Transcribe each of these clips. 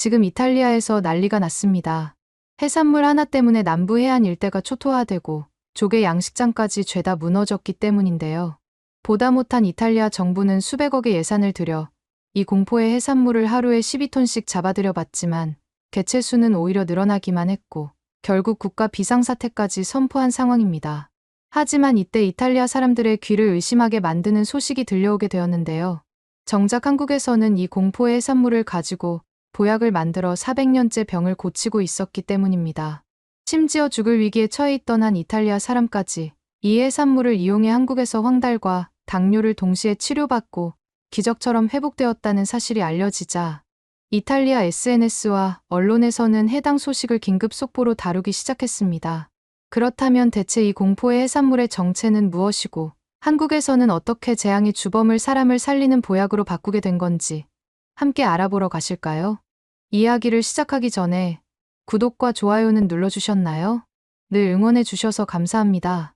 지금 이탈리아에서 난리가 났습니다. 해산물 하나 때문에 남부 해안 일대가 초토화되고 조개 양식장까지 죄다 무너졌기 때문인데요. 보다 못한 이탈리아 정부는 수백억의 예산을 들여 이 공포의 해산물을 하루에 12톤씩 잡아들여 봤지만 개체 수는 오히려 늘어나기만 했고 결국 국가 비상사태까지 선포한 상황입니다. 하지만 이때 이탈리아 사람들의 귀를 의심하게 만드는 소식이 들려오게 되었는데요. 정작 한국에서는 이 공포의 해산물을 가지고 보약을 만들어 400년째 병을 고치고 있었기 때문입니다. 심지어 죽을 위기에 처해 있던 한 이탈리아 사람까지 이 해산물을 이용해 한국에서 황달과 당뇨를 동시에 치료받고 기적처럼 회복되었다는 사실이 알려지자 이탈리아 SNS와 언론에서는 해당 소식을 긴급 속보로 다루기 시작했습니다. 그렇다면 대체 이 공포의 해산물의 정체는 무엇이고 한국에서는 어떻게 재앙의 주범을 사람을 살리는 보약으로 바꾸게 된 건지 함께 알아보러 가실까요? 이야기를 시작하기 전에 구독과 좋아요는 눌러주셨나요? 늘 응원해 주셔서 감사합니다.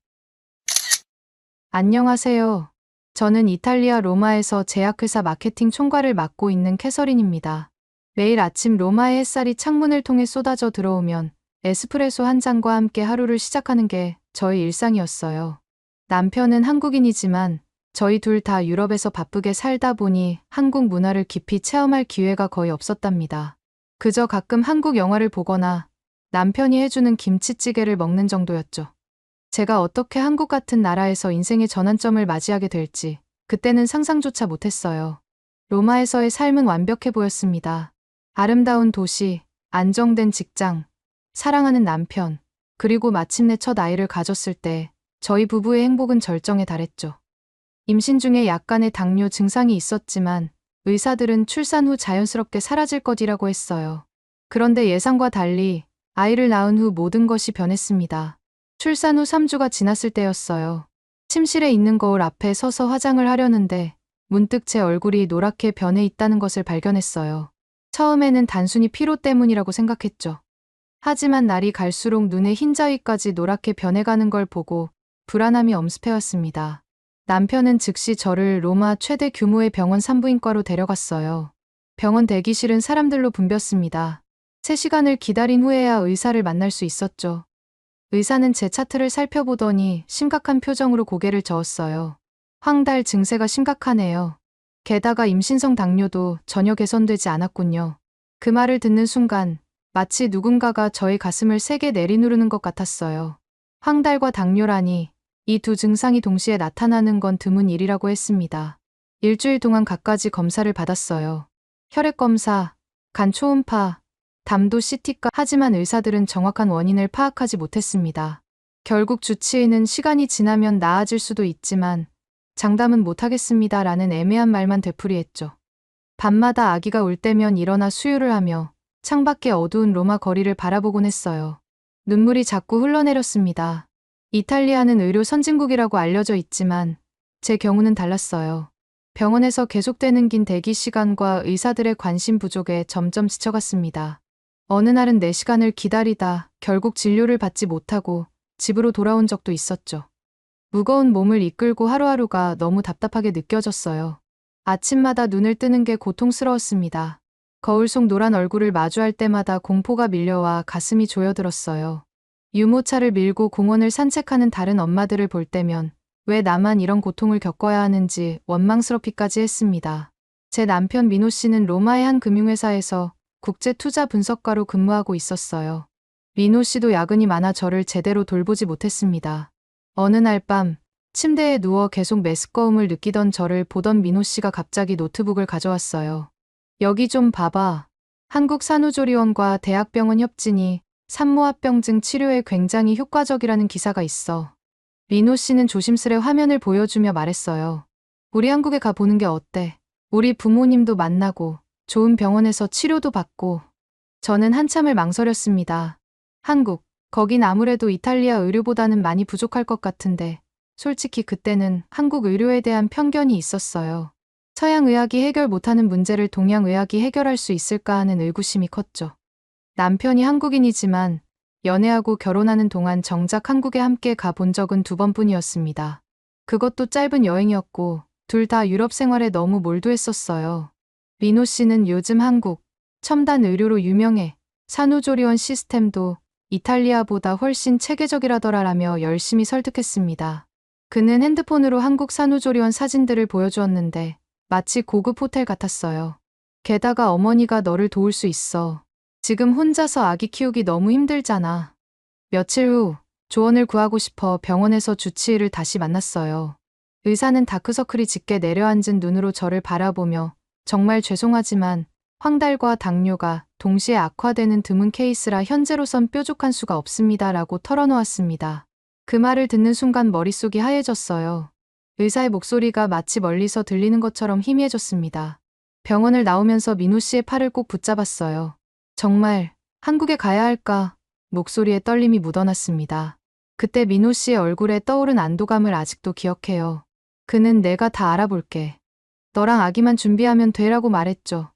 안녕하세요. 저는 이탈리아 로마에서 제약회사 마케팅 총괄을 맡고 있는 캐서린입니다. 매일 아침 로마의 햇살이 창문을 통해 쏟아져 들어오면 에스프레소 한 잔과 함께 하루를 시작하는 게 저의 일상이었어요. 남편은 한국인이지만 저희 둘 다 유럽에서 바쁘게 살다 보니 한국 문화를 깊이 체험할 기회가 거의 없었답니다. 그저 가끔 한국 영화를 보거나 남편이 해주는 김치찌개를 먹는 정도였죠. 제가 어떻게 한국 같은 나라에서 인생의 전환점을 맞이하게 될지 그때는 상상조차 못했어요. 로마에서의 삶은 완벽해 보였습니다. 아름다운 도시, 안정된 직장, 사랑하는 남편, 그리고 마침내 첫 아이를 가졌을 때 저희 부부의 행복은 절정에 달했죠. 임신 중에 약간의 당뇨 증상이 있었지만 의사들은 출산 후 자연스럽게 사라질 것이라고 했어요. 그런데 예상과 달리 아이를 낳은 후 모든 것이 변했습니다. 출산 후 3주가 지났을 때였어요. 침실에 있는 거울 앞에 서서 화장을 하려는데 문득 제 얼굴이 노랗게 변해 있다는 것을 발견했어요. 처음에는 단순히 피로 때문이라고 생각했죠. 하지만 날이 갈수록 눈의 흰자위까지 노랗게 변해가는 걸 보고 불안함이 엄습해왔습니다. 남편은 즉시 저를 로마 최대 규모의 병원 산부인과로 데려갔어요. 병원 대기실은 사람들로 붐볐습니다. 3시간을 기다린 후에야 의사를 만날 수 있었죠. 의사는 제 차트를 살펴보더니 심각한 표정으로 고개를 저었어요. 황달 증세가 심각하네요. 게다가 임신성 당뇨도 전혀 개선되지 않았군요. 그 말을 듣는 순간 마치 누군가가 저의 가슴을 세게 내리누르는 것 같았어요. 황달과 당뇨라니 이 두 증상이 동시에 나타나는 건 드문 일이라고 했습니다. 일주일 동안 갖가지 검사를 받았어요. 혈액검사, 간 초음파, 담도 CT가 하지만 의사들은 정확한 원인을 파악하지 못했습니다. 결국 주치의는 시간이 지나면 나아질 수도 있지만 장담은 못하겠습니다 라는 애매한 말만 되풀이했죠. 밤마다 아기가 울 때면 일어나 수유를 하며 창밖의 어두운 로마 거리를 바라보곤 했어요. 눈물이 자꾸 흘러내렸습니다. 이탈리아는 의료 선진국이라고 알려져 있지만 제 경우는 달랐어요. 병원에서 계속되는 긴 대기 시간과 의사들의 관심 부족에 점점 지쳐갔습니다. 어느 날은 4시간을 기다리다 결국 진료를 받지 못하고 집으로 돌아온 적도 있었죠. 무거운 몸을 이끌고 하루하루가 너무 답답하게 느껴졌어요. 아침마다 눈을 뜨는 게 고통스러웠습니다. 거울 속 노란 얼굴을 마주할 때마다 공포가 밀려와 가슴이 조여들었어요. 유모차를 밀고 공원을 산책하는 다른 엄마들을 볼 때면 왜 나만 이런 고통을 겪어야 하는지 원망스럽기까지 했습니다. 제 남편 민호 씨는 로마의 한 금융회사에서 국제 투자 분석가로 근무하고 있었어요. 민호 씨도 야근이 많아 저를 제대로 돌보지 못했습니다. 어느 날 밤 침대에 누워 계속 메스꺼움을 느끼던 저를 보던 민호 씨가 갑자기 노트북을 가져왔어요. 여기 좀 봐봐. 한국 산후조리원과 대학병원 협진이 산모합병증 치료에 굉장히 효과적이라는 기사가 있어. 민호 씨는 조심스레 화면을 보여주며 말했어요. 우리 한국에 가보는 게 어때? 우리 부모님도 만나고 좋은 병원에서 치료도 받고. 저는 한참을 망설였습니다. 한국, 거긴 아무래도 이탈리아 의료보다는 많이 부족할 것 같은데 솔직히 그때는 한국 의료에 대한 편견이 있었어요. 서양 의학이 해결 못하는 문제를 동양 의학이 해결할 수 있을까 하는 의구심이 컸죠. 남편이 한국인이지만 연애하고 결혼하는 동안 정작 한국에 함께 가본 적은 2번뿐이었습니다. 그것도 짧은 여행이었고 둘 다 유럽 생활에 너무 몰두했었어요. 민호 씨는 요즘 한국, 첨단 의료로 유명해. 산후조리원 시스템도 이탈리아보다 훨씬 체계적이라더라라며 열심히 설득했습니다. 그는 핸드폰으로 한국 산후조리원 사진들을 보여주었는데 마치 고급 호텔 같았어요. 게다가 어머니가 너를 도울 수 있어. 지금 혼자서 아기 키우기 너무 힘들잖아. 며칠 후 조언을 구하고 싶어 병원에서 주치의를 다시 만났어요. 의사는 다크서클이 짙게 내려앉은 눈으로 저를 바라보며 정말 죄송하지만 황달과 당뇨가 동시에 악화되는 드문 케이스라 현재로선 뾰족한 수가 없습니다라고 털어놓았습니다. 그 말을 듣는 순간 머릿속이 하얘졌어요. 의사의 목소리가 마치 멀리서 들리는 것처럼 희미해졌습니다. 병원을 나오면서 민호 씨의 팔을 꼭 붙잡았어요. 정말 한국에 가야 할까? 목소리에 떨림이 묻어났습니다. 그때 민호 씨의 얼굴에 떠오른 안도감을 아직도 기억해요. 그는 내가 다 알아볼게. 너랑 아기만 준비하면 되라고 말했죠.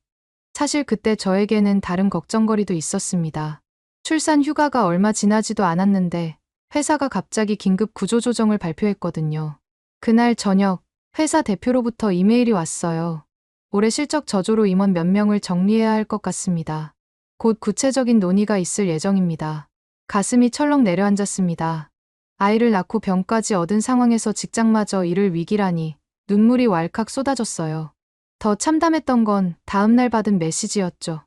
사실 그때 저에게는 다른 걱정거리도 있었습니다. 출산 휴가가 얼마 지나지도 않았는데 회사가 갑자기 긴급 구조조정을 발표했거든요. 그날 저녁 회사 대표로부터 이메일이 왔어요. 올해 실적 저조로 임원 몇 명을 정리해야 할 것 같습니다. 곧 구체적인 논의가 있을 예정입니다. 가슴이 철렁 내려앉았습니다. 아이를 낳고 병까지 얻은 상황에서 직장마저 잃을 위기라니 눈물이 왈칵 쏟아졌어요. 더 참담했던 건 다음날 받은 메시지였죠.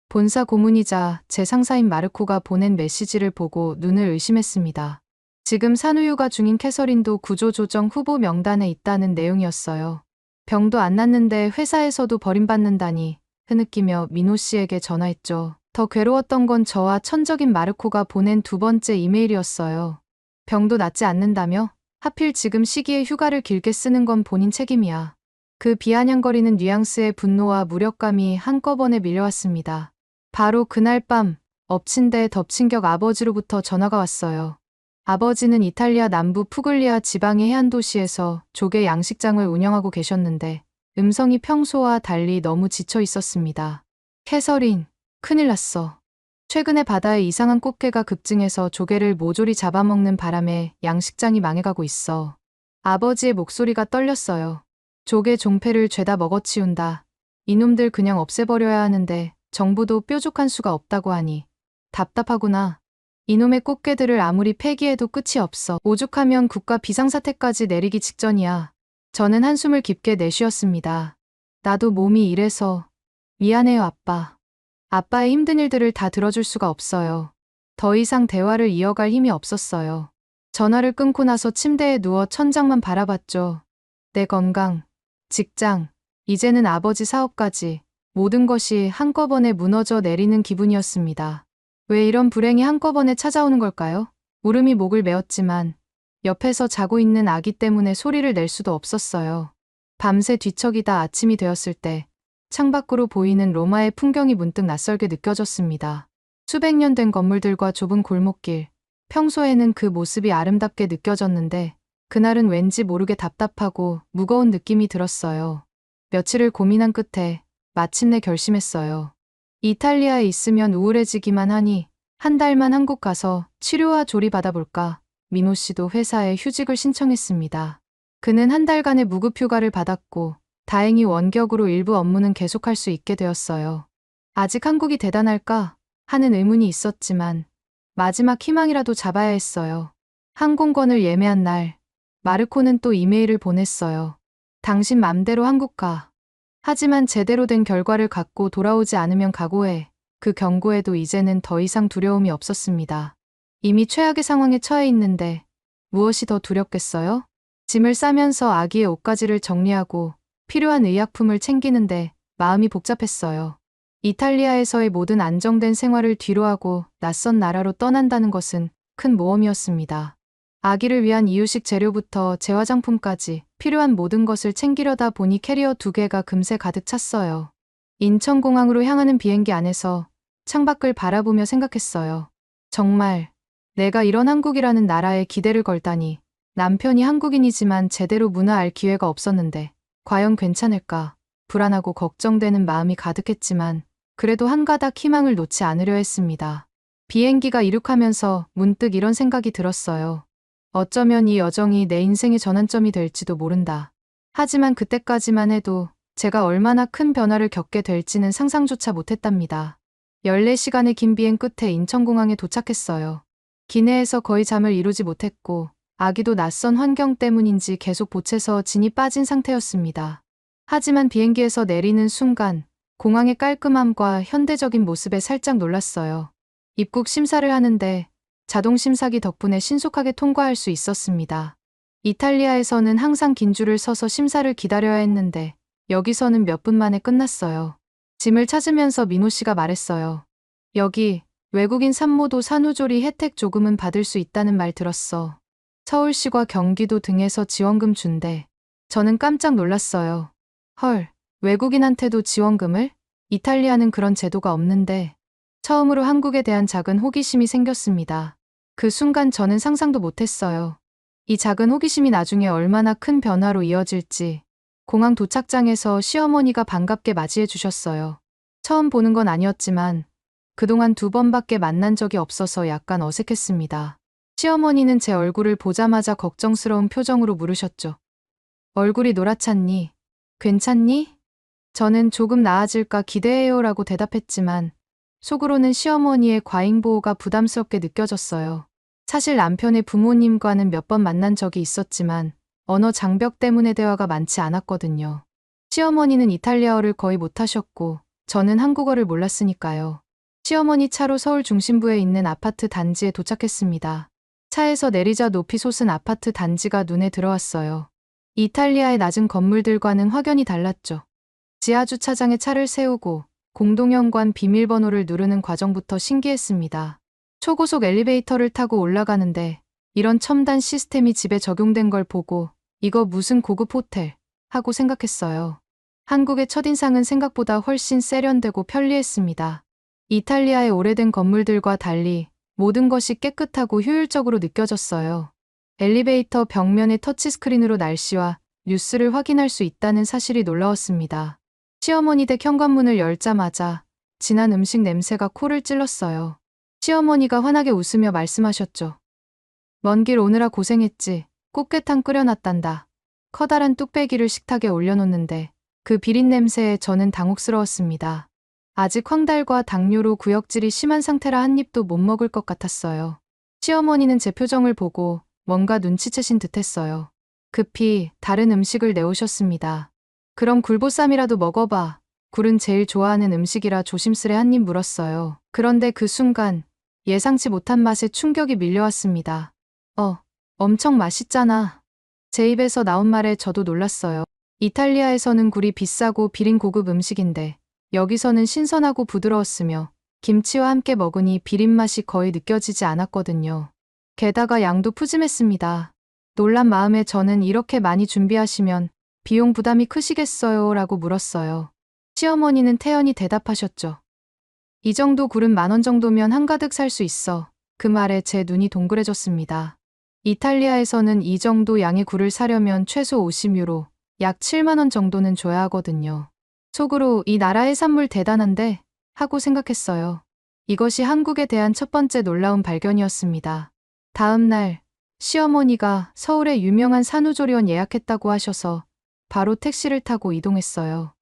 본사 고문이자 제 상사인 마르코가 보낸 메시지를 보고 눈을 의심했습니다. 지금 산후유가 중인 캐서린도 구조조정 후보 명단에 있다는 내용이었어요. 병도 안 낫는데 회사에서도 버림받는다니 흐느끼며 민호 씨에게 전화했죠. 더 괴로웠던 건 저와 천적인 마르코가 보낸 두 번째 이메일이었어요. 병도 낫지 않는다며? 하필 지금 시기에 휴가를 길게 쓰는 건 본인 책임이야. 그 비아냥거리는 뉘앙스의 분노와 무력감이 한꺼번에 밀려왔습니다. 바로 그날 밤 엎친 데 덮친 격 아버지로부터 전화가 왔어요. 아버지는 이탈리아 남부 푸글리아 지방의 해안 도시에서 조개 양식장을 운영하고 계셨는데 음성이 평소와 달리 너무 지쳐 있었습니다. 캐서린, 큰일 났어. 최근에 바다에 이상한 꽃게가 급증해서 조개를 모조리 잡아먹는 바람에 양식장이 망해가고 있어. 아버지의 목소리가 떨렸어요. 조개 종패를 죄다 먹어치운다. 이놈들 그냥 없애버려야 하는데 정부도 뾰족한 수가 없다고 하니 답답하구나. 이놈의 꽃게들을 아무리 폐기해도 끝이 없어. 오죽하면 국가 비상사태까지 내리기 직전이야. 저는 한숨을 깊게 내쉬었습니다. 나도 몸이 이래서 미안해요, 아빠. 아빠의 힘든 일들을 다 들어줄 수가 없어요. 더 이상 대화를 이어갈 힘이 없었어요. 전화를 끊고 나서 침대에 누워 천장만 바라봤죠. 내 건강, 직장, 이제는 아버지 사업까지 모든 것이 한꺼번에 무너져 내리는 기분이었습니다. 왜 이런 불행이 한꺼번에 찾아오는 걸까요? 울음이 목을 메었지만 옆에서 자고 있는 아기 때문에 소리를 낼 수도 없었어요. 밤새 뒤척이다 아침이 되었을 때 창밖으로 보이는 로마의 풍경이 문득 낯설게 느껴졌습니다. 수백 년 된 건물들과 좁은 골목길, 평소에는 그 모습이 아름답게 느껴졌는데 그날은 왠지 모르게 답답하고 무거운 느낌이 들었어요. 며칠을 고민한 끝에 마침내 결심했어요. 이탈리아에 있으면 우울해지기만 하니 한 달만 한국 가서 치료와 조리 받아볼까. 민호 씨도 회사에 휴직을 신청했습니다. 그는 한 달간의 무급휴가를 받았고 다행히 원격으로 일부 업무는 계속할 수 있게 되었어요. 아직 한국이 대단할까 하는 의문이 있었지만 마지막 희망이라도 잡아야 했어요. 항공권을 예매한 날 마르코는 또 이메일을 보냈어요. 당신 맘대로 한국 가. 하지만 제대로 된 결과를 갖고 돌아오지 않으면 각오해. 그 경고에도 이제는 더 이상 두려움이 없었습니다. 이미 최악의 상황에 처해 있는데 무엇이 더 두렵겠어요? 짐을 싸면서 아기의 옷가지를 정리하고 필요한 의약품을 챙기는데 마음이 복잡했어요. 이탈리아에서의 모든 안정된 생활을 뒤로하고 낯선 나라로 떠난다는 것은 큰 모험이었습니다. 아기를 위한 이유식 재료부터 재화장품까지 필요한 모든 것을 챙기려다 보니 캐리어 2개가 금세 가득 찼어요. 인천공항으로 향하는 비행기 안에서 창밖을 바라보며 생각했어요. 정말 내가 이런 한국이라는 나라에 기대를 걸다니. 남편이 한국인이지만 제대로 문화 알 기회가 없었는데 과연 괜찮을까? 불안하고 걱정되는 마음이 가득했지만 그래도 한 가닥 희망을 놓지 않으려 했습니다. 비행기가 이륙하면서 문득 이런 생각이 들었어요. 어쩌면 이 여정이 내 인생의 전환점이 될지도 모른다. 하지만 그때까지만 해도 제가 얼마나 큰 변화를 겪게 될지는 상상조차 못했답니다. 14시간의 긴 비행 끝에 인천공항에 도착했어요. 기내에서 거의 잠을 이루지 못했고 아기도 낯선 환경 때문인지 계속 보채서 진이 빠진 상태였습니다. 하지만 비행기에서 내리는 순간 공항의 깔끔함과 현대적인 모습에 살짝 놀랐어요. 입국 심사를 하는데 자동 심사기 덕분에 신속하게 통과할 수 있었습니다. 이탈리아에서는 항상 긴 줄을 서서 심사를 기다려야 했는데 여기서는 몇 분 만에 끝났어요. 짐을 찾으면서 민호 씨가 말했어요. 여기 외국인 산모도 산후조리 혜택 조금은 받을 수 있다는 말 들었어. 서울시과 경기도 등에서 지원금 준대. 저는 깜짝 놀랐어요. 헐, 외국인한테도 지원금을? 이탈리아는 그런 제도가 없는데. 처음으로 한국에 대한 작은 호기심이 생겼습니다. 그 순간 저는 상상도 못했어요. 이 작은 호기심이 나중에 얼마나 큰 변화로 이어질지. 공항 도착장에서 시어머니가 반갑게 맞이해 주셨어요. 처음 보는 건 아니었지만 그동안 2번밖에 만난 적이 없어서 약간 어색했습니다. 시어머니는 제 얼굴을 보자마자 걱정스러운 표정으로 물으셨죠. 얼굴이 노랗잖니? 괜찮니? 저는 조금 나아질까 기대해요라고 대답했지만 속으로는 시어머니의 과잉보호가 부담스럽게 느껴졌어요. 사실 남편의 부모님과는 몇 번 만난 적이 있었지만 언어 장벽 때문에 대화가 많지 않았거든요. 시어머니는 이탈리아어를 거의 못하셨고 저는 한국어를 몰랐으니까요. 시어머니 차로 서울 중심부에 있는 아파트 단지에 도착했습니다. 차에서 내리자 높이 솟은 아파트 단지가 눈에 들어왔어요. 이탈리아의 낮은 건물들과는 확연히 달랐죠. 지하주차장에 차를 세우고 공동현관 비밀번호를 누르는 과정부터 신기했습니다. 초고속 엘리베이터를 타고 올라가는데 이런 첨단 시스템이 집에 적용된 걸 보고 이거 무슨 고급 호텔 하고 생각했어요. 한국의 첫인상은 생각보다 훨씬 세련되고 편리했습니다. 이탈리아의 오래된 건물들과 달리 모든 것이 깨끗하고 효율적으로 느껴졌어요. 엘리베이터 벽면의 터치스크린으로 날씨와 뉴스를 확인할 수 있다는 사실이 놀라웠습니다. 시어머니 댁 현관문을 열자마자 진한 음식 냄새가 코를 찔렀어요. 시어머니가 환하게 웃으며 말씀하셨죠. 먼 길 오느라 고생했지. 꽃게탕 끓여놨단다. 커다란 뚝배기를 식탁에 올려놓는데 그 비린냄새에 저는 당혹스러웠습니다. 아직 황달과 당뇨로 구역질이 심한 상태라 한 입도 못 먹을 것 같았어요. 시어머니는 제 표정을 보고 뭔가 눈치채신 듯했어요. 급히 다른 음식을 내오셨습니다. 그럼 굴보쌈이라도 먹어봐. 굴은 제일 좋아하는 음식이라 조심스레 한 입 물었어요. 그런데 그 순간 예상치 못한 맛에 충격이 밀려왔습니다. 엄청 맛있잖아. 제 입에서 나온 말에 저도 놀랐어요. 이탈리아에서는 굴이 비싸고 비린 고급 음식인데 여기서는 신선하고 부드러웠으며 김치와 함께 먹으니 비린맛이 거의 느껴지지 않았거든요. 게다가 양도 푸짐했습니다. 놀란 마음에 저는 이렇게 많이 준비하시면 비용 부담이 크시겠어요? 라고 물었어요. 시어머니는 태연히 대답하셨죠. 이 정도 굴은 10,000원 정도면 한가득 살 수 있어. 그 말에 제 눈이 동그래졌습니다. 이탈리아에서는 이 정도 양의 굴을 사려면 최소 50유로, 약 70,000원 정도는 줘야 하거든요. 속으로 이 나라 해산물 대단한데? 하고 생각했어요. 이것이 한국에 대한 첫 번째 놀라운 발견이었습니다. 다음 날 시어머니가 서울의 유명한 산후조리원 예약했다고 하셔서 바로 택시를 타고 이동했어요.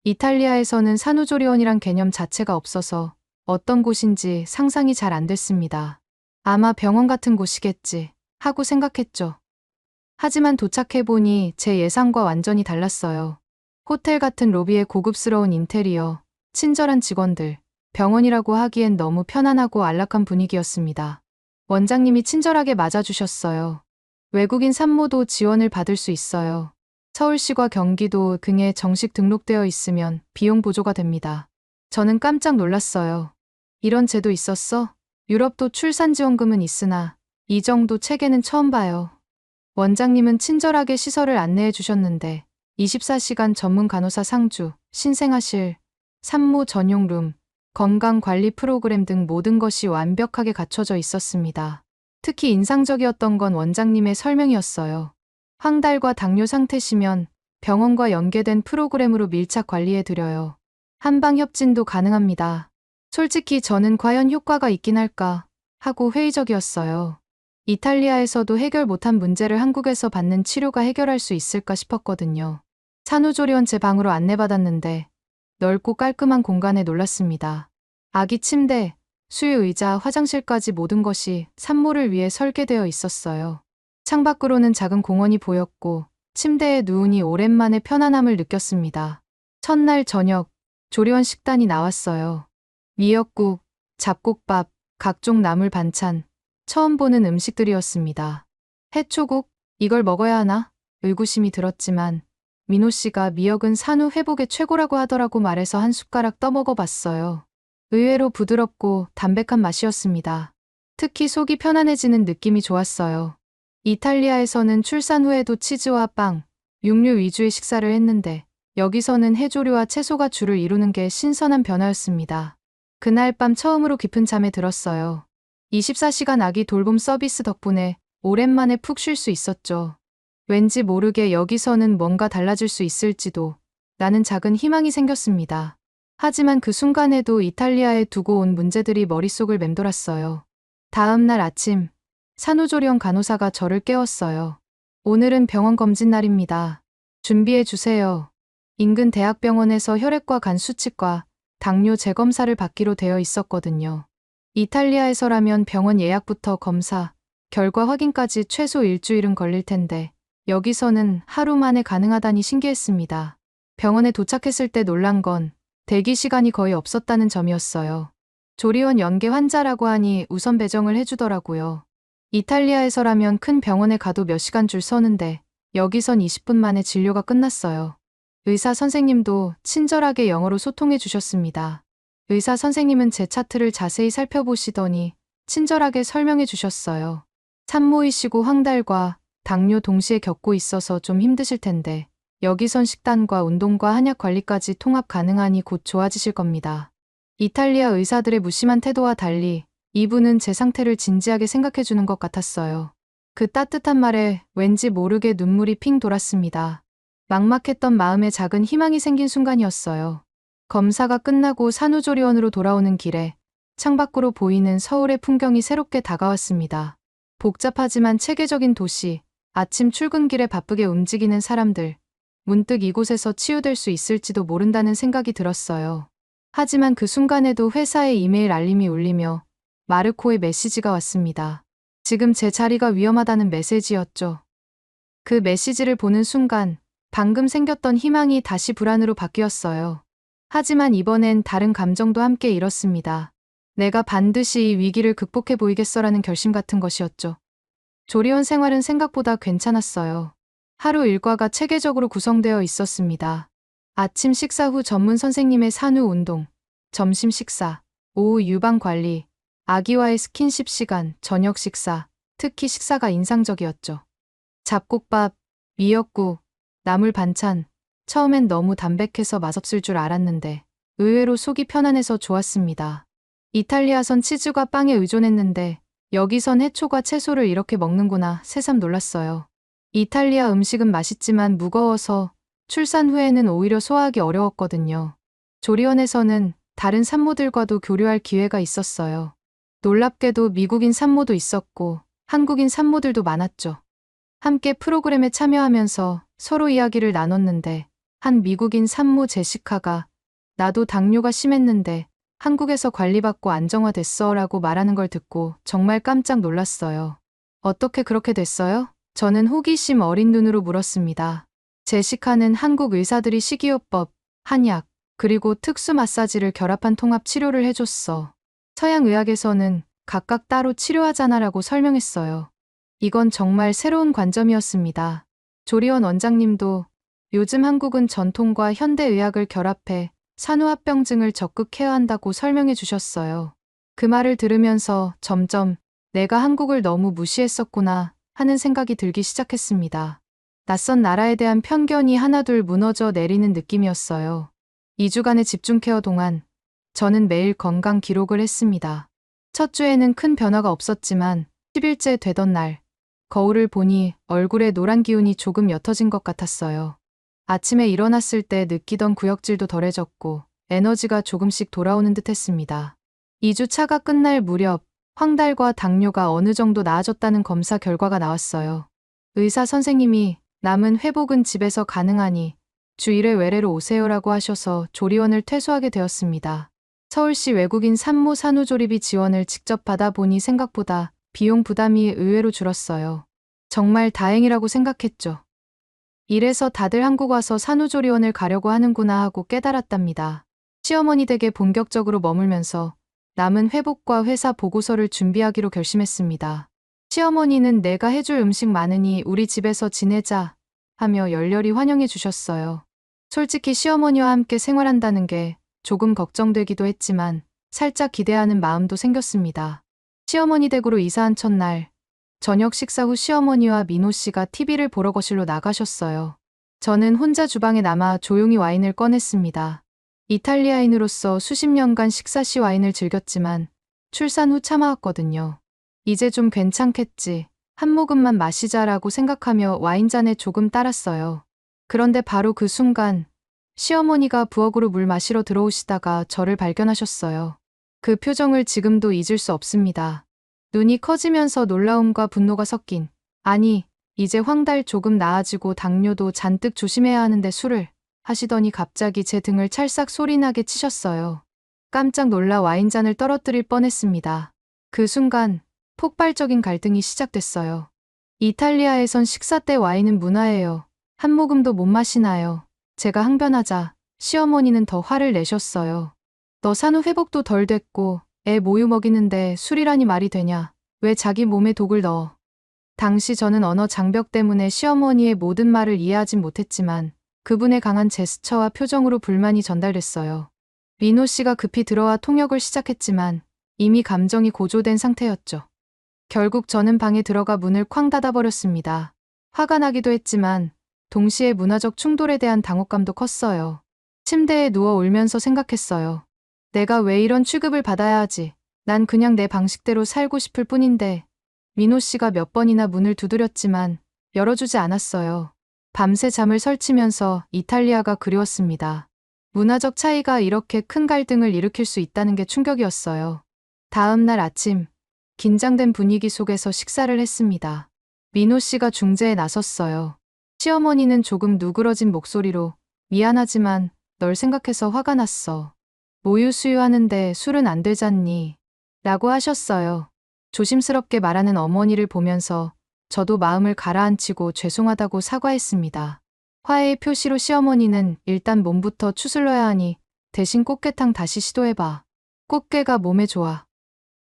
이탈리아에서는 산후조리원이란 개념 자체가 없어서 어떤 곳인지 상상이 잘 안 됐습니다. 아마 병원 같은 곳이겠지 하고 생각했죠. 하지만 도착해보니 제 예상과 완전히 달랐어요. 호텔 같은 로비의 고급스러운 인테리어, 친절한 직원들, 병원이라고 하기엔 너무 편안하고 안락한 분위기였습니다. 원장님이 친절하게 맞아주셨어요. 외국인 산모도 지원을 받을 수 있어요. 서울시과 경기도 등에 정식 등록되어 있으면 비용 보조가 됩니다. 저는 깜짝 놀랐어요. 이런 제도 있었어? 유럽도 출산지원금은 있으나 이 정도 체계는 처음 봐요. 원장님은 친절하게 시설을 안내해 주셨는데 24시간 전문 간호사 상주, 신생아실, 산모 전용 룸, 건강관리 프로그램 등 모든 것이 완벽하게 갖춰져 있었습니다. 특히 인상적이었던 건 원장님의 설명이었어요. 황달과 당뇨 상태시면 병원과 연계된 프로그램으로 밀착 관리해 드려요. 한방 협진도 가능합니다. 솔직히 저는 과연 효과가 있긴 할까 하고 회의적이었어요. 이탈리아에서도 해결 못한 문제를 한국에서 받는 치료가 해결할 수 있을까 싶었거든요. 산후조리원 제 방으로 안내받았는데 넓고 깔끔한 공간에 놀랐습니다. 아기 침대, 수유 의자, 화장실까지 모든 것이 산모를 위해 설계되어 있었어요. 창밖으로는 작은 공원이 보였고 침대에 누우니 오랜만에 편안함을 느꼈습니다. 첫날 저녁, 조리원 식단이 나왔어요. 미역국, 잡곡밥, 각종 나물 반찬, 처음 보는 음식들이었습니다. 해초국, 이걸 먹어야 하나? 의구심이 들었지만 민호 씨가 미역은 산후 회복에 최고라고 하더라고 말해서 한 숟가락 떠먹어 봤어요. 의외로 부드럽고 담백한 맛이었습니다. 특히 속이 편안해지는 느낌이 좋았어요. 이탈리아에서는 출산 후에도 치즈와 빵, 육류 위주의 식사를 했는데 여기서는 해조류와 채소가 주를 이루는 게 신선한 변화였습니다. 그날 밤 처음으로 깊은 잠에 들었어요. 24시간 아기 돌봄 서비스 덕분에 오랜만에 푹 쉴 수 있었죠. 왠지 모르게 여기서는 뭔가 달라질 수 있을지도 라는 작은 희망이 생겼습니다. 하지만 그 순간에도 이탈리아에 두고 온 문제들이 머릿속을 맴돌았어요. 다음 날 아침, 산후조리원 간호사가 저를 깨웠어요. 오늘은 병원 검진 날입니다. 준비해 주세요. 인근 대학병원에서 혈액과 간 수치과, 당뇨 재검사를 받기로 되어 있었거든요. 이탈리아에서라면 병원 예약부터 검사, 결과 확인까지 최소 일주일은 걸릴 텐데 여기서는 하루 만에 가능하다니 신기했습니다. 병원에 도착했을 때 놀란 건 대기 시간이 거의 없었다는 점이었어요. 조리원 연계 환자라고 하니 우선 배정을 해주더라고요. 이탈리아에서라면 큰 병원에 가도 몇 시간 줄 서는데 여기선 20분 만에 진료가 끝났어요. 의사 선생님도 친절하게 영어로 소통해 주셨습니다. 의사 선생님은 제 차트를 자세히 살펴보시더니 친절하게 설명해 주셨어요. 산모이시고 황달과 당뇨 동시에 겪고 있어서 좀 힘드실 텐데 여기선 식단과 운동과 한약 관리까지 통합 가능하니 곧 좋아지실 겁니다. 이탈리아 의사들의 무심한 태도와 달리 이분은 제 상태를 진지하게 생각해 주는 것 같았어요. 그 따뜻한 말에 왠지 모르게 눈물이 핑 돌았습니다. 막막했던 마음에 작은 희망이 생긴 순간이었어요. 검사가 끝나고 산후조리원으로 돌아오는 길에 창밖으로 보이는 서울의 풍경이 새롭게 다가왔습니다. 복잡하지만 체계적인 도시, 아침 출근길에 바쁘게 움직이는 사람들, 문득 이곳에서 치유될 수 있을지도 모른다는 생각이 들었어요. 하지만 그 순간에도 회사의 이메일 알림이 울리며 마르코의 메시지가 왔습니다. 지금 제 자리가 위험하다는 메시지였죠. 그 메시지를 보는 순간 방금 생겼던 희망이 다시 불안으로 바뀌었어요. 하지만 이번엔 다른 감정도 함께 일었습니다. 내가 반드시 이 위기를 극복해 보이겠어라는 결심 같은 것이었죠. 조리원 생활은 생각보다 괜찮았어요. 하루 일과가 체계적으로 구성되어 있었습니다. 아침 식사 후 전문 선생님의 산후 운동, 점심 식사, 오후 유방 관리, 아기와의 스킨십 시간, 저녁 식사, 특히 식사가 인상적이었죠. 잡곡밥, 미역국, 나물 반찬, 처음엔 너무 담백해서 맛없을 줄 알았는데 의외로 속이 편안해서 좋았습니다. 이탈리아선 치즈와 빵에 의존했는데 여기선 해초과 채소를 이렇게 먹는구나 새삼 놀랐어요. 이탈리아 음식은 맛있지만 무거워서 출산 후에는 오히려 소화하기 어려웠거든요. 조리원에서는 다른 산모들과도 교류할 기회가 있었어요. 놀랍게도 미국인 산모도 있었고 한국인 산모들도 많았죠. 함께 프로그램에 참여하면서 서로 이야기를 나눴는데 한 미국인 산모 제시카가 나도 당뇨가 심했는데 한국에서 관리받고 안정화됐어 라고 말하는 걸 듣고 정말 깜짝 놀랐어요. 어떻게 그렇게 됐어요? 저는 호기심 어린 눈으로 물었습니다. 제시카는 한국 의사들이 식이요법, 한약, 그리고 특수 마사지를 결합한 통합 치료를 해줬어. 서양 의학에서는 각각 따로 치료하잖아라고 설명했어요. 이건 정말 새로운 관점이었습니다. 조리원 원장님도 요즘 한국은 전통과 현대의학을 결합해 산후합병증을 적극 케어한다고 설명해 주셨어요. 그 말을 들으면서 점점 내가 한국을 너무 무시했었구나 하는 생각이 들기 시작했습니다. 낯선 나라에 대한 편견이 하나둘 무너져 내리는 느낌이었어요. 2주간의 집중 케어 동안 저는 매일 건강 기록을 했습니다. 첫 주에는 큰 변화가 없었지만 10일째 되던 날 거울을 보니 얼굴에 노란 기운이 조금 옅어진 것 같았어요. 아침에 일어났을 때 느끼던 구역질도 덜해졌고 에너지가 조금씩 돌아오는 듯 했습니다. 2주 차가 끝날 무렵 황달과 당뇨가 어느 정도 나아졌다는 검사 결과가 나왔어요. 의사 선생님이 남은 회복은 집에서 가능하니 주 1회 외래로 오세요라고 하셔서 조리원을 퇴소하게 되었습니다. 서울시 외국인 산모 산후조리비 지원을 직접 받아보니 생각보다 비용 부담이 의외로 줄었어요. 정말 다행이라고 생각했죠. 이래서 다들 한국 와서 산후조리원을 가려고 하는구나 하고 깨달았답니다. 시어머니 댁에 본격적으로 머물면서 남은 회복과 회사 보고서를 준비하기로 결심했습니다. 시어머니는 내가 해줄 음식 많으니 우리 집에서 지내자 하며 열렬히 환영해 주셨어요. 솔직히 시어머니와 함께 생활한다는 게 조금 걱정되기도 했지만 살짝 기대하는 마음도 생겼습니다. 시어머니 댁으로 이사한 첫날, 저녁 식사 후 시어머니와 민호 씨가 TV를 보러 거실로 나가셨어요. 저는 혼자 주방에 남아 조용히 와인을 꺼냈습니다. 이탈리아인으로서 수십 년간 식사 시 와인을 즐겼지만 출산 후 참아왔거든요. 이제 좀 괜찮겠지. 한 모금만 마시자라고 생각하며 와인잔에 조금 따랐어요. 그런데 바로 그 순간 시어머니가 부엌으로 물 마시러 들어오시다가 저를 발견하셨어요. 그 표정을 지금도 잊을 수 없습니다. 눈이 커지면서 놀라움과 분노가 섞인, 아니, 이제 황달 조금 나아지고 당뇨도 잔뜩 조심해야 하는데 술을 하시더니 갑자기 제 등을 찰싹 소리나게 치셨어요. 깜짝 놀라 와인잔을 떨어뜨릴 뻔했습니다. 그 순간 폭발적인 갈등이 시작됐어요. 이탈리아에선 식사 때 와인은 문화예요. 한 모금도 못 마시나요? 제가 항변하자 시어머니는 더 화를 내셨어요. 너 산후 회복도 덜 됐고 애 모유 먹이는데 술이라니 말이 되냐? 왜 자기 몸에 독을 넣어? 당시 저는 언어 장벽 때문에 시어머니의 모든 말을 이해하진 못했지만 그분의 강한 제스처와 표정으로 불만이 전달됐어요. 민호 씨가 급히 들어와 통역을 시작했지만 이미 감정이 고조된 상태였죠. 결국 저는 방에 들어가 문을 쾅 닫아버렸습니다. 화가 나기도 했지만 동시에 문화적 충돌에 대한 당혹감도 컸어요. 침대에 누워 울면서 생각했어요. 내가 왜 이런 취급을 받아야 하지? 난 그냥 내 방식대로 살고 싶을 뿐인데. 민호 씨가 몇 번이나 문을 두드렸지만 열어주지 않았어요. 밤새 잠을 설치면서 이탈리아가 그리웠습니다. 문화적 차이가 이렇게 큰 갈등을 일으킬 수 있다는 게 충격이었어요. 다음 날 아침, 긴장된 분위기 속에서 식사를 했습니다. 민호 씨가 중재에 나섰어요. 시어머니는 조금 누그러진 목소리로 미안하지만 널 생각해서 화가 났어. 모유 수유하는데 술은 안 되잖니? 라고 하셨어요. 조심스럽게 말하는 어머니를 보면서 저도 마음을 가라앉히고 죄송하다고 사과했습니다. 화해의 표시로 시어머니는 일단 몸부터 추슬러야 하니 대신 꽃게탕 다시 시도해봐. 꽃게가 몸에 좋아.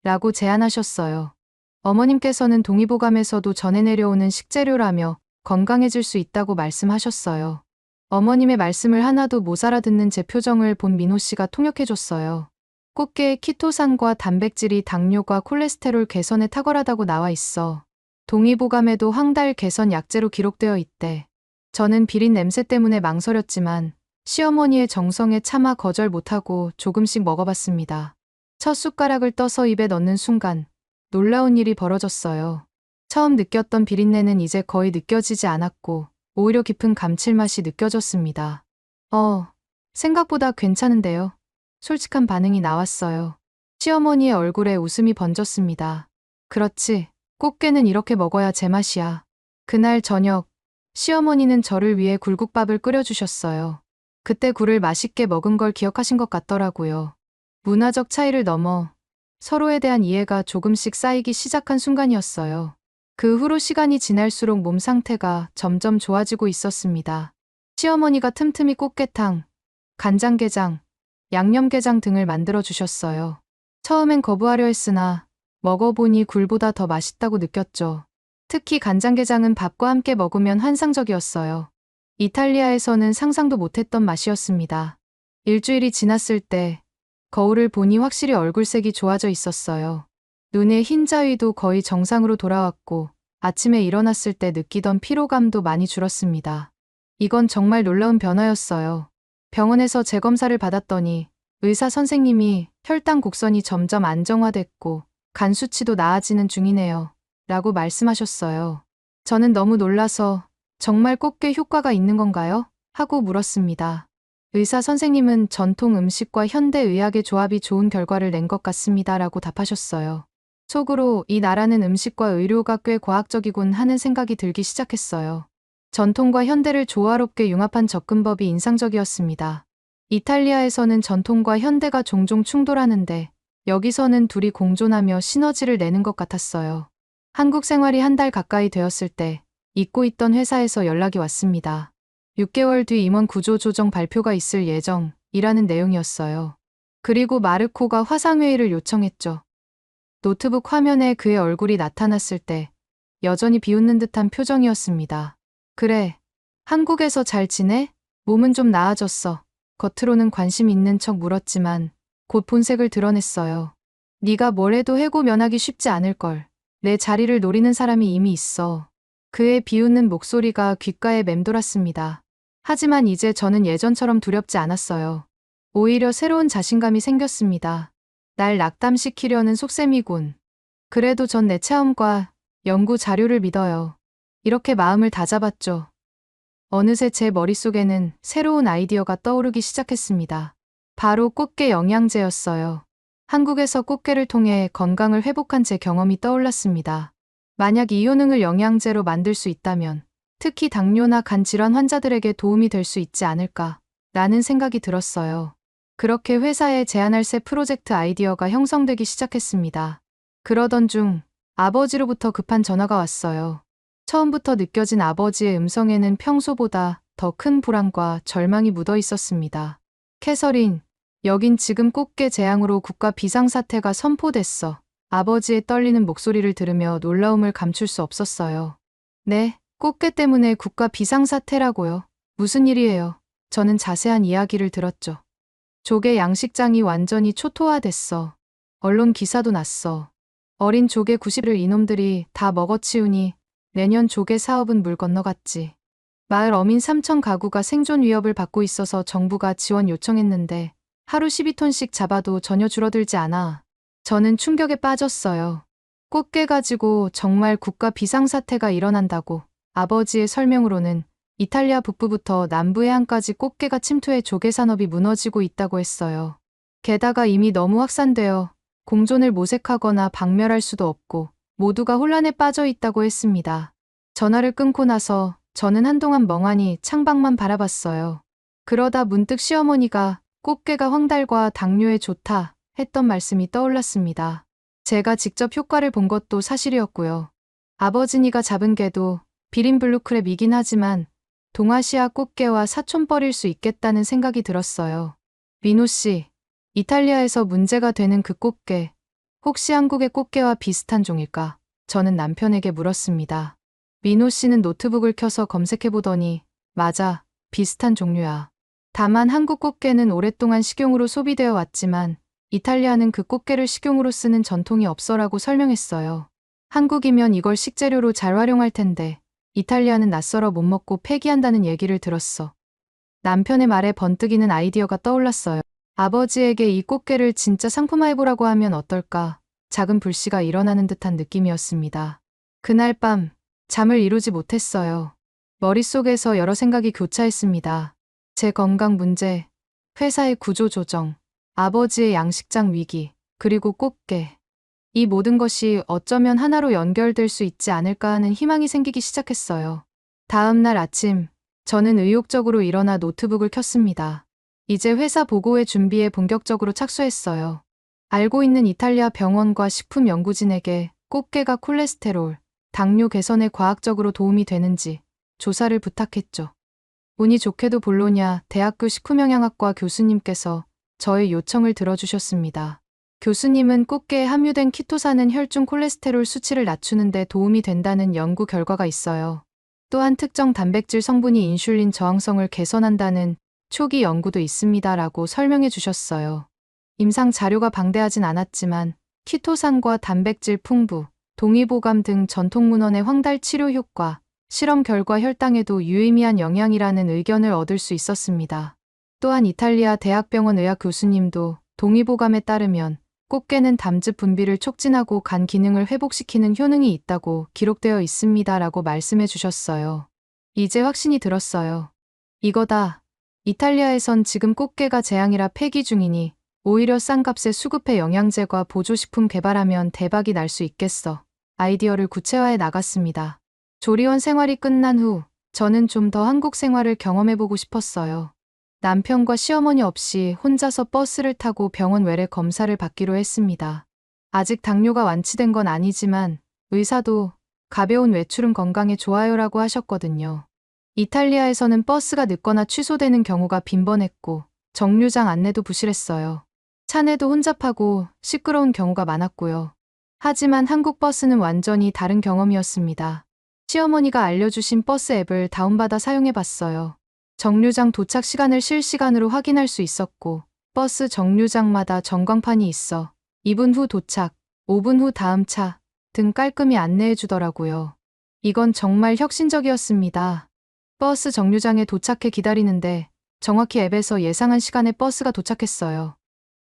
라고 제안하셨어요. 어머님께서는 동의보감에서도 전해 내려오는 식재료라며 건강해질 수 있다고 말씀하셨어요. 어머님의 말씀을 하나도 못 알아듣는 제 표정을 본 민호 씨가 통역해줬어요. 꽃게의 키토산과 단백질이 당뇨과 콜레스테롤 개선에 탁월하다고 나와 있어. 동의보감에도 황달 개선 약재로 기록되어 있대. 저는 비린 냄새 때문에 망설였지만 시어머니의 정성에 차마 거절 못하고 조금씩 먹어봤습니다. 첫 숟가락을 떠서 입에 넣는 순간 놀라운 일이 벌어졌어요. 처음 느꼈던 비린내는 이제 거의 느껴지지 않았고 오히려 깊은 감칠맛이 느껴졌습니다. 생각보다 괜찮은데요. 솔직한 반응이 나왔어요. 시어머니의 얼굴에 웃음이 번졌습니다. 그렇지, 꽃게는 이렇게 먹어야 제맛이야. 그날 저녁, 시어머니는 저를 위해 굴국밥을 끓여주셨어요. 그때 굴을 맛있게 먹은 걸 기억하신 것 같더라고요. 문화적 차이를 넘어 서로에 대한 이해가 조금씩 쌓이기 시작한 순간이었어요. 그 후로 시간이 지날수록 몸 상태가 점점 좋아지고 있었습니다. 시어머니가 틈틈이 꽃게탕, 간장게장, 양념게장 등을 만들어 주셨어요. 처음엔 거부하려 했으나 먹어보니 굴보다 더 맛있다고 느꼈죠. 특히 간장게장은 밥과 함께 먹으면 환상적이었어요. 이탈리아에서는 상상도 못했던 맛이었습니다. 일주일이 지났을 때 거울을 보니 확실히 얼굴색이 좋아져 있었어요. 눈의 흰 자위도 거의 정상으로 돌아왔고 아침에 일어났을 때 느끼던 피로감도 많이 줄었습니다. 이건 정말 놀라운 변화였어요. 병원에서 재검사를 받았더니 의사 선생님이 혈당 곡선이 점점 안정화됐고 간 수치도 나아지는 중이네요. 라고 말씀하셨어요. 저는 너무 놀라서 정말 꽃게 효과가 있는 건가요? 하고 물었습니다. 의사 선생님은 전통 음식과 현대 의학의 조합이 좋은 결과를 낸 것 같습니다. 라고 답하셨어요. 속으로 이 나라는 음식과 의료가 꽤 과학적이군 하는 생각이 들기 시작했어요. 전통과 현대를 조화롭게 융합한 접근법이 인상적이었습니다. 이탈리아에서는 전통과 현대가 종종 충돌하는데 여기서는 둘이 공존하며 시너지를 내는 것 같았어요. 한국 생활이 한 달 가까이 되었을 때 잊고 있던 회사에서 연락이 왔습니다. 6개월 뒤 임원 구조 조정 발표가 있을 예정이라는 내용이었어요. 그리고 마르코가 화상회의를 요청했죠. 노트북 화면에 그의 얼굴이 나타났을 때 여전히 비웃는 듯한 표정이었습니다. 그래, 한국에서 잘 지내? 몸은 좀 나아졌어. 겉으로는 관심 있는 척 물었지만 곧 본색을 드러냈어요. 네가 뭘 해도 해고 면하기 쉽지 않을걸. 내 자리를 노리는 사람이 이미 있어. 그의 비웃는 목소리가 귓가에 맴돌았습니다. 하지만 이제 저는 예전처럼 두렵지 않았어요. 오히려 새로운 자신감이 생겼습니다. 날 낙담시키려는 속셈이군. 그래도 전 내 체험과 연구 자료를 믿어요. 이렇게 마음을 다잡았죠. 어느새 제 머릿속에는 새로운 아이디어가 떠오르기 시작했습니다. 바로 꽃게 영양제였어요. 한국에서 꽃게를 통해 건강을 회복한 제 경험이 떠올랐습니다. 만약 이 효능을 영양제로 만들 수 있다면 특히 당뇨나 간 질환 환자들에게 도움이 될 수 있지 않을까 라는 생각이 들었어요. 그렇게 회사에 제안할 새 프로젝트 아이디어가 형성되기 시작했습니다. 그러던 중 아버지로부터 급한 전화가 왔어요. 처음부터 느껴진 아버지의 음성에는 평소보다 더 큰 불안과 절망이 묻어 있었습니다. 캐서린, 여긴 지금 꽃게 재앙으로 국가 비상사태가 선포됐어. 아버지의 떨리는 목소리를 들으며 놀라움을 감출 수 없었어요. 네, 꽃게 때문에 국가 비상사태라고요. 무슨 일이에요? 저는 자세한 이야기를 들었죠. 조개 양식장이 완전히 초토화됐어. 언론 기사도 났어. 어린 조개 90을 이놈들이 다 먹어치우니 내년 조개 사업은 물 건너갔지. 마을 어민 3천 가구가 생존 위협을 받고 있어서 정부가 지원 요청했는데 하루 12톤씩 잡아도 전혀 줄어들지 않아. 저는 충격에 빠졌어요. 꽃게 가지고 정말 국가 비상사태가 일어난다고. 아버지의 설명으로는 이탈리아 북부부터 남부 해안까지 꽃게가 침투해 조개 산업이 무너지고 있다고 했어요. 게다가 이미 너무 확산되어 공존을 모색하거나 박멸할 수도 없고 모두가 혼란에 빠져 있다고 했습니다. 전화를 끊고 나서 저는 한동안 멍하니 창밖만 바라봤어요. 그러다 문득 시어머니가 꽃게가 황달과 당뇨에 좋다 했던 말씀이 떠올랐습니다. 제가 직접 효과를 본 것도 사실이었고요. 아버지니가 잡은 게도 비린 블루크랩이긴 하지만 동아시아 꽃게와 사촌벌일 수 있겠다는 생각이 들었어요. 민호 씨, 이탈리아에서 문제가 되는 그 꽃게, 혹시 한국의 꽃게와 비슷한 종일까? 저는 남편에게 물었습니다. 민호 씨는 노트북을 켜서 검색해보더니 맞아, 비슷한 종류야. 다만 한국 꽃게는 오랫동안 식용으로 소비되어 왔지만 이탈리아는 그 꽃게를 식용으로 쓰는 전통이 없어라고 설명했어요. 한국이면 이걸 식재료로 잘 활용할 텐데 이탈리아는 낯설어 못 먹고 폐기한다는 얘기를 들었어. 남편의 말에 번뜩이는 아이디어가 떠올랐어요. 아버지에게 이 꽃게를 진짜 상품화해보라고 하면 어떨까? 작은 불씨가 일어나는 듯한 느낌이었습니다. 그날 밤 잠을 이루지 못했어요. 머릿속에서 여러 생각이 교차했습니다. 제 건강 문제, 회사의 구조 조정, 아버지의 양식장 위기, 그리고 꽃게. 이 모든 것이 어쩌면 하나로 연결될 수 있지 않을까 하는 희망이 생기기 시작했어요. 다음 날 아침, 저는 의욕적으로 일어나 노트북을 켰습니다. 이제 회사 보고회 준비에 본격적으로 착수했어요. 알고 있는 이탈리아 병원과 식품 연구진에게 꽃게가 콜레스테롤, 당뇨 개선에 과학적으로 도움이 되는지 조사를 부탁했죠. 운이 좋게도 볼로냐 대학교 식품영양학과 교수님께서 저의 요청을 들어주셨습니다. 교수님은 꽃게에 함유된 키토산은 혈중 콜레스테롤 수치를 낮추는 데 도움이 된다는 연구 결과가 있어요. 또한 특정 단백질 성분이 인슐린 저항성을 개선한다는 초기 연구도 있습니다라고 설명해 주셨어요. 임상 자료가 방대하진 않았지만 키토산과 단백질 풍부, 동의보감 등 전통문헌의 황달 치료 효과, 실험 결과 혈당에도 유의미한 영향이라는 의견을 얻을 수 있었습니다. 또한 이탈리아 대학병원 의학 교수님도 동의보감에 따르면 꽃게는 담즙 분비를 촉진하고 간 기능을 회복시키는 효능이 있다고 기록되어 있습니다라고 말씀해 주셨어요. 이제 확신이 들었어요. 이거다. 이탈리아에선 지금 꽃게가 재앙이라 폐기 중이니 오히려 싼 값에 수급해 영양제과 보조식품 개발하면 대박이 날 수 있겠어. 아이디어를 구체화해 나갔습니다. 조리원 생활이 끝난 후 저는 좀 더 한국 생활을 경험해보고 싶었어요. 남편과 시어머니 없이 혼자서 버스를 타고 병원 외래 검사를 받기로 했습니다. 아직 당뇨가 완치된 건 아니지만 의사도 가벼운 외출은 건강에 좋아요라고 하셨거든요. 이탈리아에서는 버스가 늦거나 취소되는 경우가 빈번했고 정류장 안내도 부실했어요. 차내도 혼잡하고 시끄러운 경우가 많았고요. 하지만 한국 버스는 완전히 다른 경험이었습니다. 시어머니가 알려주신 버스 앱을 다운받아 사용해봤어요. 정류장 도착 시간을 실시간으로 확인할 수 있었고 버스 정류장마다 전광판이 있어 2분 후 도착, 5분 후 다음 차 등 깔끔히 안내해 주더라고요. 이건 정말 혁신적이었습니다. 버스 정류장에 도착해 기다리는데 정확히 앱에서 예상한 시간에 버스가 도착했어요.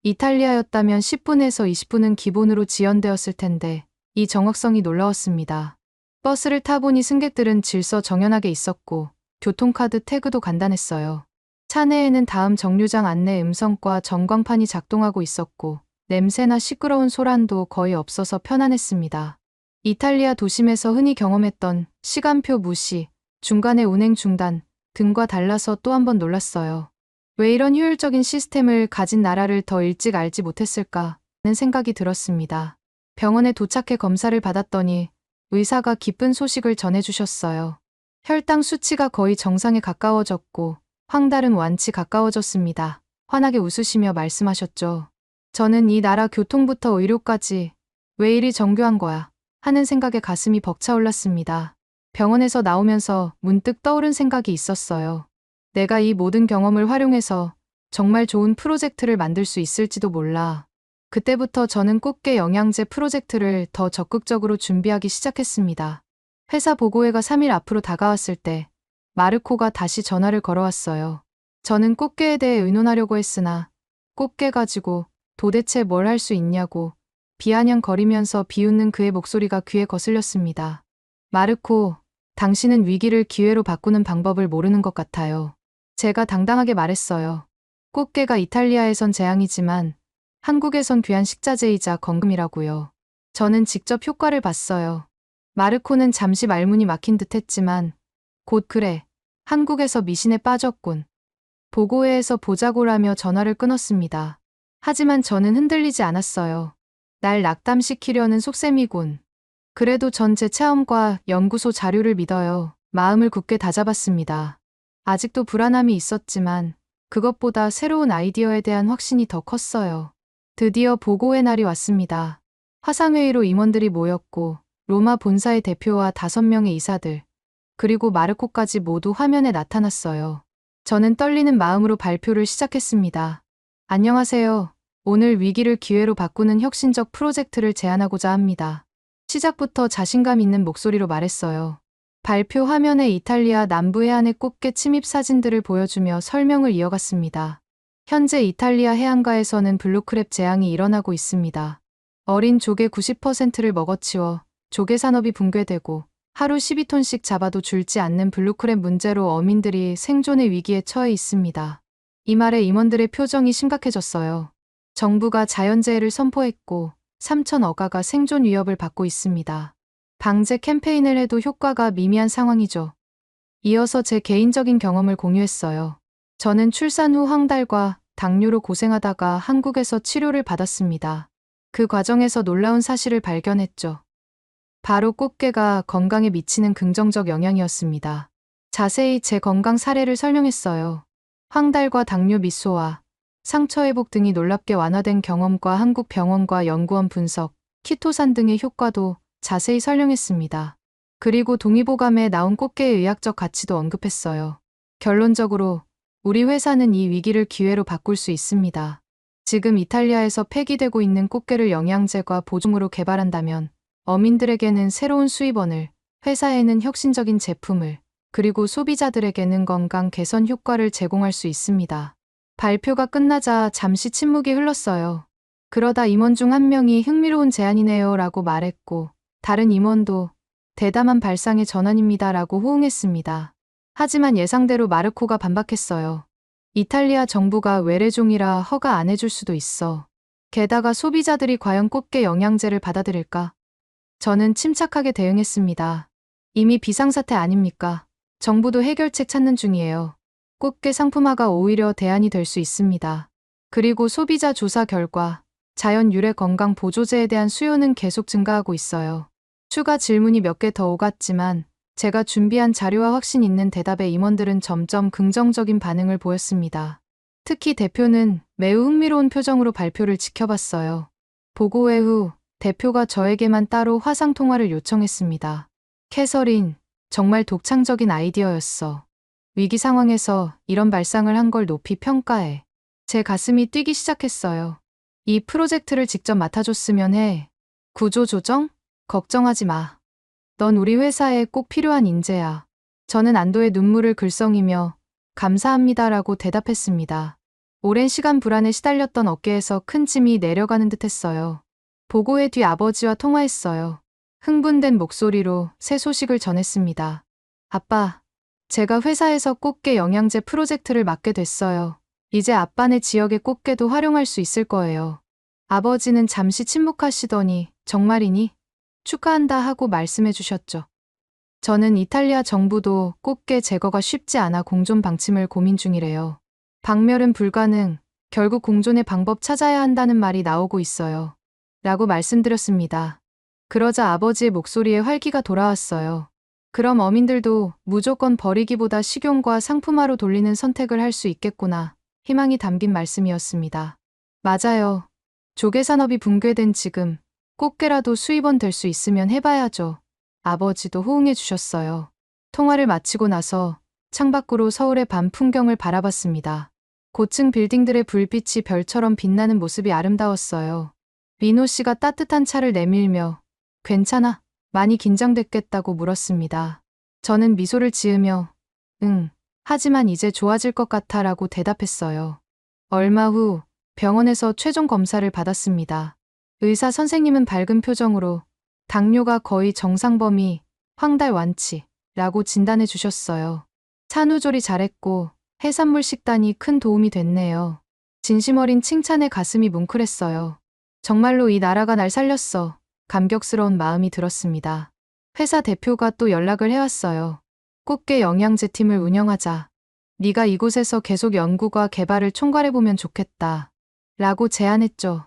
이탈리아였다면 10분에서 20분은 기본으로 지연되었을 텐데 이 정확성이 놀라웠습니다. 버스를 타보니 승객들은 질서 정연하게 있었고 교통카드 태그도 간단했어요. 차 내에는 다음 정류장 안내 음성과 전광판이 작동하고 있었고 냄새나 시끄러운 소란도 거의 없어서 편안했습니다. 이탈리아 도심에서 흔히 경험했던 시간표 무시, 중간에 운행 중단 등과 달라서 또 한 번 놀랐어요. 왜 이런 효율적인 시스템을 가진 나라를 더 일찍 알지 못했을까 하는 생각이 들었습니다. 병원에 도착해 검사를 받았더니 의사가 기쁜 소식을 전해주셨어요. 혈당 수치가 거의 정상에 가까워졌고 황달은 완치 가까워졌습니다. 환하게 웃으시며 말씀하셨죠. 저는 이 나라 교통부터 의료까지 왜 이리 정교한 거야 하는 생각에 가슴이 벅차올랐습니다. 병원에서 나오면서 문득 떠오른 생각이 있었어요. 내가 이 모든 경험을 활용해서 정말 좋은 프로젝트를 만들 수 있을지도 몰라. 그때부터 저는 꽃게 영양제 프로젝트를 더 적극적으로 준비하기 시작했습니다. 회사 보고회가 3일 앞으로 다가왔을 때 마르코가 다시 전화를 걸어왔어요. 저는 꽃게에 대해 의논하려고 했으나 꽃게 가지고 도대체 뭘 할 수 있냐고 비아냥거리면서 비웃는 그의 목소리가 귀에 거슬렸습니다. 마르코, 당신은 위기를 기회로 바꾸는 방법을 모르는 것 같아요. 제가 당당하게 말했어요. 꽃게가 이탈리아에선 재앙이지만 한국에선 귀한 식자재이자 건금이라고요. 저는 직접 효과를 봤어요. 마르코는 잠시 말문이 막힌 듯 했지만 곧 그래, 한국에서 미신에 빠졌군. 보고회에서 보자고라며 전화를 끊었습니다. 하지만 저는 흔들리지 않았어요. 날 낙담시키려는 속셈이군. 그래도 전 제 체험과 연구소 자료를 믿어요. 마음을 굳게 다잡았습니다. 아직도 불안함이 있었지만 그것보다 새로운 아이디어에 대한 확신이 더 컸어요. 드디어 보고회 날이 왔습니다. 화상회의로 임원들이 모였고 로마 본사의 대표와 5명의 이사들, 그리고 마르코까지 모두 화면에 나타났어요. 저는 떨리는 마음으로 발표를 시작했습니다. 안녕하세요. 오늘 위기를 기회로 바꾸는 혁신적 프로젝트를 제안하고자 합니다. 시작부터 자신감 있는 목소리로 말했어요. 발표 화면에 이탈리아 남부 해안의 꽃게 침입 사진들을 보여주며 설명을 이어갔습니다. 현재 이탈리아 해안가에서는 블루크랩 재앙이 일어나고 있습니다. 어린 조개 90%를 먹어치워 조개 산업이 붕괴되고 하루 12톤씩 잡아도 줄지 않는 블루크랩 문제로 어민들이 생존의 위기에 처해 있습니다. 이 말에 임원들의 표정이 심각해졌어요. 정부가 자연재해를 선포했고 3,000억가가 생존 위협을 받고 있습니다. 방제 캠페인을 해도 효과가 미미한 상황이죠. 이어서 제 개인적인 경험을 공유했어요. 저는 출산 후 황달과 당뇨로 고생하다가 한국에서 치료를 받았습니다. 그 과정에서 놀라운 사실을 발견했죠. 바로 꽃게가 건강에 미치는 긍정적 영향이었습니다. 자세히 제 건강 사례를 설명했어요. 황달과 당뇨 미소와 상처 회복 등이 놀랍게 완화된 경험과 한국 병원과 연구원 분석, 키토산 등의 효과도 자세히 설명했습니다. 그리고 동의보감에 나온 꽃게의 의학적 가치도 언급했어요. 결론적으로 우리 회사는 이 위기를 기회로 바꿀 수 있습니다. 지금 이탈리아에서 폐기되고 있는 꽃게를 영양제과 보종으로 개발한다면 어민들에게는 새로운 수입원을, 회사에는 혁신적인 제품을, 그리고 소비자들에게는 건강 개선 효과를 제공할 수 있습니다. 발표가 끝나자 잠시 침묵이 흘렀어요. 그러다 임원 중 한 명이 흥미로운 제안이네요 라고 말했고 다른 임원도 대담한 발상의 전환입니다 라고 호응했습니다. 하지만 예상대로 마르코가 반박했어요. 이탈리아 정부가 외래종이라 허가 안 해줄 수도 있어. 게다가 소비자들이 과연 꽃게 영양제를 받아들일까? 저는 침착하게 대응했습니다. 이미 비상사태 아닙니까? 정부도 해결책 찾는 중이에요. 꽃게 상품화가 오히려 대안이 될 수 있습니다. 그리고 소비자 조사 결과 자연 유래 건강 보조제에 대한 수요는 계속 증가하고 있어요. 추가 질문이 몇 개 더 오갔지만 제가 준비한 자료와 확신 있는 대답에 임원들은 점점 긍정적인 반응을 보였습니다. 특히 대표는 매우 흥미로운 표정으로 발표를 지켜봤어요. 보고회 후 대표가 저에게만 따로 화상 통화를 요청했습니다. 캐서린, 정말 독창적인 아이디어였어. 위기 상황에서 이런 발상을 한 걸 높이 평가해. 제 가슴이 뛰기 시작했어요. 이 프로젝트를 직접 맡아줬으면 해. 구조 조정? 걱정하지 마. 넌 우리 회사에 꼭 필요한 인재야. 저는 안도의 눈물을 글썽이며 감사합니다라고 대답했습니다. 오랜 시간 불안에 시달렸던 어깨에서 큰 짐이 내려가는 듯 했어요. 보고회 뒤 아버지와 통화했어요. 흥분된 목소리로 새 소식을 전했습니다. 아빠, 제가 회사에서 꽃게 영양제 프로젝트를 맡게 됐어요. 이제 아빠네 지역의 꽃게도 활용할 수 있을 거예요. 아버지는 잠시 침묵하시더니 정말이니? 축하한다 하고 말씀해 주셨죠. 저는 이탈리아 정부도 꽃게 제거가 쉽지 않아 공존 방침을 고민 중이래요. 박멸은 불가능, 결국 공존의 방법 찾아야 한다는 말이 나오고 있어요. 라고 말씀드렸습니다. 그러자 아버지의 목소리에 활기가 돌아왔어요. 그럼 어민들도 무조건 버리기보다 식용과 상품화로 돌리는 선택을 할 수 있겠구나. 희망이 담긴 말씀이었습니다. 맞아요. 조개 산업이 붕괴된 지금 꽃게라도 수입원 될 수 있으면 해봐야죠. 아버지도 호응해 주셨어요. 통화를 마치고 나서 창밖으로 서울의 밤 풍경을 바라봤습니다. 고층 빌딩들의 불빛이 별처럼 빛나는 모습이 아름다웠어요. 민호 씨가 따뜻한 차를 내밀며 괜찮아? 많이 긴장됐겠다고 물었습니다. 저는 미소를 지으며 응, 하지만 이제 좋아질 것 같아 라고 대답했어요. 얼마 후 병원에서 최종 검사를 받았습니다. 의사 선생님은 밝은 표정으로 당뇨가 거의 정상 범위, 황달 완치 라고 진단해 주셨어요. 산후조리 잘했고 해산물 식단이 큰 도움이 됐네요. 진심 어린 칭찬에 가슴이 뭉클했어요. 정말로 이 나라가 날 살렸어. 감격스러운 마음이 들었습니다. 회사 대표가 또 연락을 해왔어요. 꽃게 영양제 팀을 운영하자. 네가 이곳에서 계속 연구와 개발을 총괄해보면 좋겠다. 라고 제안했죠.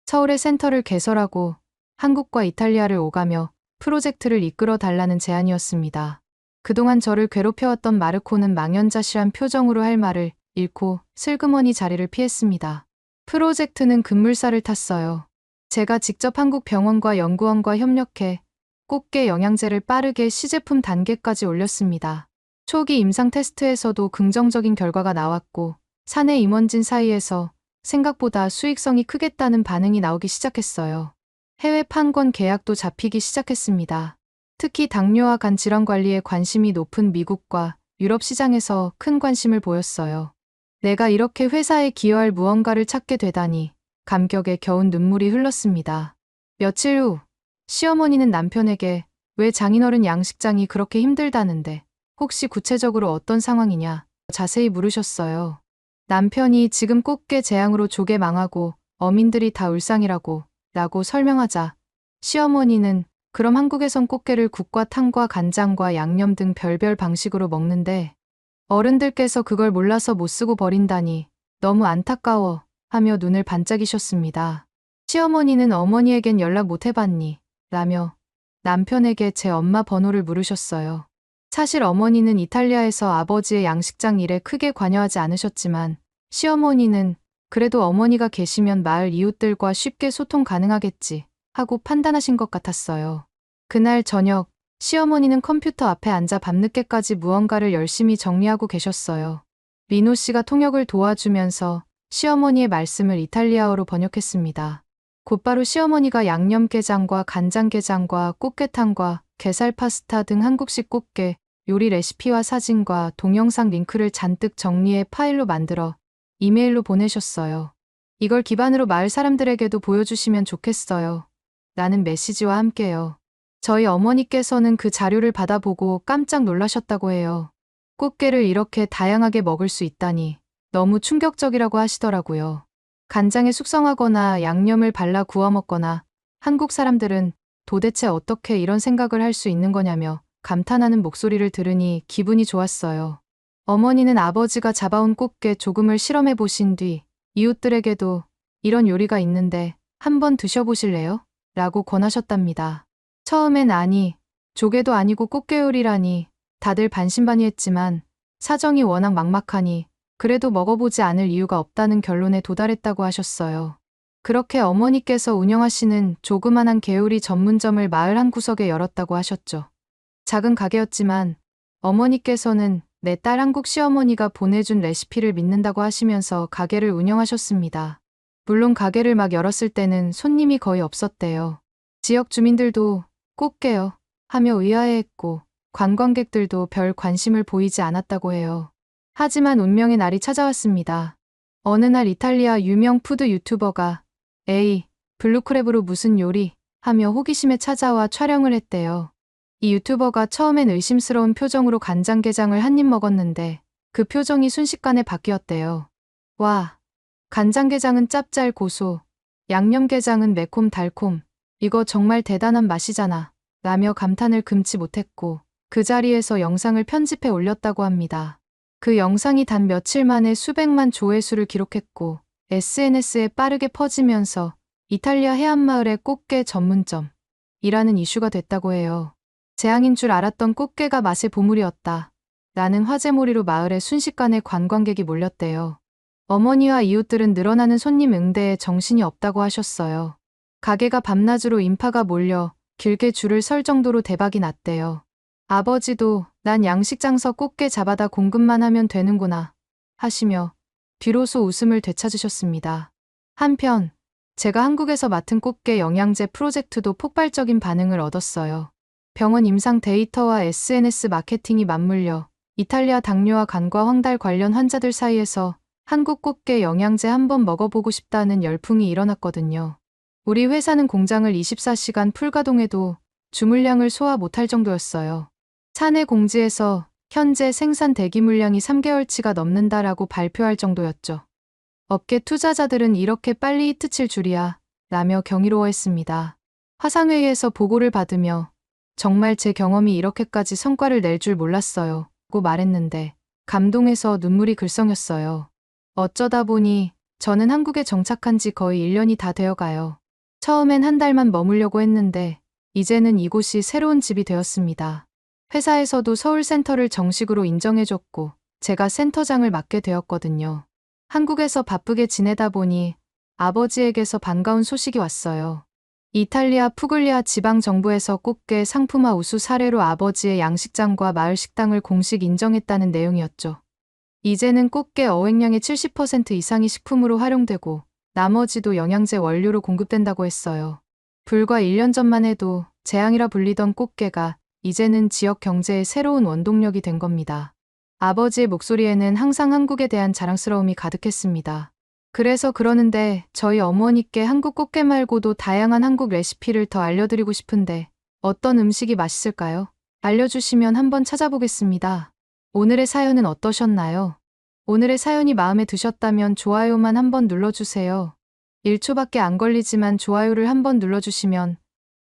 서울에 센터를 개설하고 한국과 이탈리아를 오가며 프로젝트를 이끌어 달라는 제안이었습니다. 그동안 저를 괴롭혀왔던 마르코는 망연자실한 표정으로 할 말을 잃고 슬그머니 자리를 피했습니다. 프로젝트는 급물살을 탔어요. 제가 직접 한국 병원과 연구원과 협력해 꽃게 영양제를 빠르게 시제품 단계까지 올렸습니다. 초기 임상 테스트에서도 긍정적인 결과가 나왔고 사내 임원진 사이에서 생각보다 수익성이 크겠다는 반응이 나오기 시작했어요. 해외 판권 계약도 잡히기 시작했습니다. 특히 당뇨와 간 질환 관리에 관심이 높은 미국과 유럽 시장에서 큰 관심을 보였어요. 내가 이렇게 회사에 기여할 무언가를 찾게 되다니 감격에 겨운 눈물이 흘렀습니다. 며칠 후 시어머니는 남편에게 왜 장인어른 양식장이 그렇게 힘들다는데 혹시 구체적으로 어떤 상황이냐 자세히 물으셨어요. 남편이 지금 꽃게 재앙으로 조개 망하고 어민들이 다 울상이라고 라고 설명하자 시어머니는 그럼 한국에선 꽃게를 국과 탕과 간장과 양념 등 별별 방식으로 먹는데 어른들께서 그걸 몰라서 못 쓰고 버린다니 너무 안타까워 하며 눈을 반짝이셨습니다. 시어머니는 어머니에겐 연락 못 해봤니? 라며 남편에게 제 엄마 번호를 물으셨어요. 사실 어머니는 이탈리아에서 아버지의 양식장 일에 크게 관여하지 않으셨지만 시어머니는 그래도 어머니가 계시면 마을 이웃들과 쉽게 소통 가능하겠지 하고 판단하신 것 같았어요. 그날 저녁 시어머니는 컴퓨터 앞에 앉아 밤늦게까지 무언가를 열심히 정리하고 계셨어요. 민호 씨가 통역을 도와주면서 시어머니의 말씀을 이탈리아어로 번역했습니다. 곧바로 시어머니가 양념게장과 간장게장과 꽃게탕과 게살 파스타 등 한국식 꽃게 요리 레시피와 사진과 동영상 링크를 잔뜩 정리해 파일로 만들어 이메일로 보내셨어요. 이걸 기반으로 마을 사람들에게도 보여주시면 좋겠어요. 라는 메시지와 함께요. 저희 어머니께서는 그 자료를 받아보고 깜짝 놀라셨다고 해요. 꽃게를 이렇게 다양하게 먹을 수 있다니 너무 충격적이라고 하시더라고요. 간장에 숙성하거나 양념을 발라 구워 먹거나 한국 사람들은 도대체 어떻게 이런 생각을 할 수 있는 거냐며 감탄하는 목소리를 들으니 기분이 좋았어요. 어머니는 아버지가 잡아온 꽃게 조금을 실험해 보신 뒤 이웃들에게도 이런 요리가 있는데 한번 드셔보실래요? 라고 권하셨답니다. 처음엔 아니, 조개도 아니고 꽃게 요리라니 다들 반신반의했지만 사정이 워낙 막막하니 그래도 먹어보지 않을 이유가 없다는 결론에 도달했다고 하셨어요. 그렇게 어머니께서 운영하시는 조그만한 게요리 전문점을 마을 한 구석에 열었다고 하셨죠. 작은 가게였지만 어머니께서는 내 딸 한국 시어머니가 보내준 레시피를 믿는다고 하시면서 가게를 운영하셨습니다. 물론 가게를 막 열었을 때는 손님이 거의 없었대요. 지역 주민들도 꽃게요 하며 의아해했고 관광객들도 별 관심을 보이지 않았다고 해요. 하지만 운명의 날이 찾아왔습니다. 어느 날 이탈리아 유명 푸드 유튜버가 에이, 블루크랩으로 무슨 요리? 하며 호기심에 찾아와 촬영을 했대요. 이 유튜버가 처음엔 의심스러운 표정으로 간장게장을 한 입 먹었는데 그 표정이 순식간에 바뀌었대요. 와, 간장게장은 짭짤 고소, 양념게장은 매콤 달콤, 이거 정말 대단한 맛이잖아. 라며 감탄을 금치 못했고 그 자리에서 영상을 편집해 올렸다고 합니다. 그 영상이 단 며칠 만에 수백만 조회수를 기록했고 SNS에 빠르게 퍼지면서 이탈리아 해안마을의 꽃게 전문점이라는 이슈가 됐다고 해요. 재앙인 줄 알았던 꽃게가 맛의 보물이었다. 라는 화제몰이로 마을에 순식간에 관광객이 몰렸대요. 어머니와 이웃들은 늘어나는 손님 응대에 정신이 없다고 하셨어요. 가게가 밤낮으로 인파가 몰려 길게 줄을 설 정도로 대박이 났대요. 아버지도 난 양식장서 꽃게 잡아다 공급만 하면 되는구나 하시며 비로소 웃음을 되찾으셨습니다. 한편 제가 한국에서 맡은 꽃게 영양제 프로젝트도 폭발적인 반응을 얻었어요. 병원 임상 데이터와 SNS 마케팅이 맞물려 이탈리아 당뇨와 간과 황달 관련 환자들 사이에서 한국 꽃게 영양제 한번 먹어보고 싶다는 열풍이 일어났거든요. 우리 회사는 공장을 24시간 풀가동해도 주물량을 소화 못할 정도였어요. 사내 공지에서 현재 생산 대기 물량이 3개월치가 넘는다라고 발표할 정도였죠. 업계 투자자들은 이렇게 빨리 히트칠 줄이야 라며 경이로워했습니다. 화상회의에서 보고를 받으며 정말 제 경험이 이렇게까지 성과를 낼 줄 몰랐어요 고 말했는데 감동해서 눈물이 글썽였어요. 어쩌다 보니 저는 한국에 정착한 지 거의 1년이 다 되어가요. 처음엔 한 달만 머물려고 했는데 이제는 이곳이 새로운 집이 되었습니다. 회사에서도 서울센터를 정식으로 인정해줬고 제가 센터장을 맡게 되었거든요. 한국에서 바쁘게 지내다 보니 아버지에게서 반가운 소식이 왔어요. 이탈리아 푸글리아 지방정부에서 꽃게 상품화 우수 사례로 아버지의 양식장과 마을 식당을 공식 인정했다는 내용이었죠. 이제는 꽃게 어획량의 70% 이상이 식품으로 활용되고 나머지도 영양제 원료로 공급된다고 했어요. 불과 1년 전만 해도 재앙이라 불리던 꽃게가 이제는 지역 경제의 새로운 원동력이 된 겁니다. 아버지의 목소리에는 항상 한국에 대한 자랑스러움이 가득했습니다. 그래서 그러는데 저희 어머니께 한국 꽃게 말고도 다양한 한국 레시피를 더 알려드리고 싶은데 어떤 음식이 맛있을까요? 알려주시면 한번 찾아보겠습니다. 오늘의 사연은 어떠셨나요? 오늘의 사연이 마음에 드셨다면 좋아요만 한번 눌러주세요. 1초밖에 안 걸리지만 좋아요를 한번 눌러주시면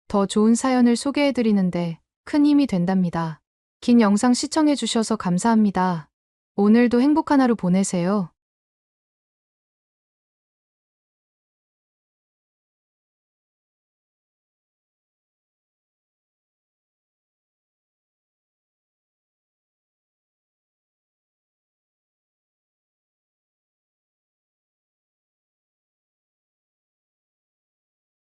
더 좋은 사연을 소개해드리는데 큰 힘이 된답니다. 긴 영상 시청해주셔서 감사합니다. 오늘도 행복한 하루 보내세요.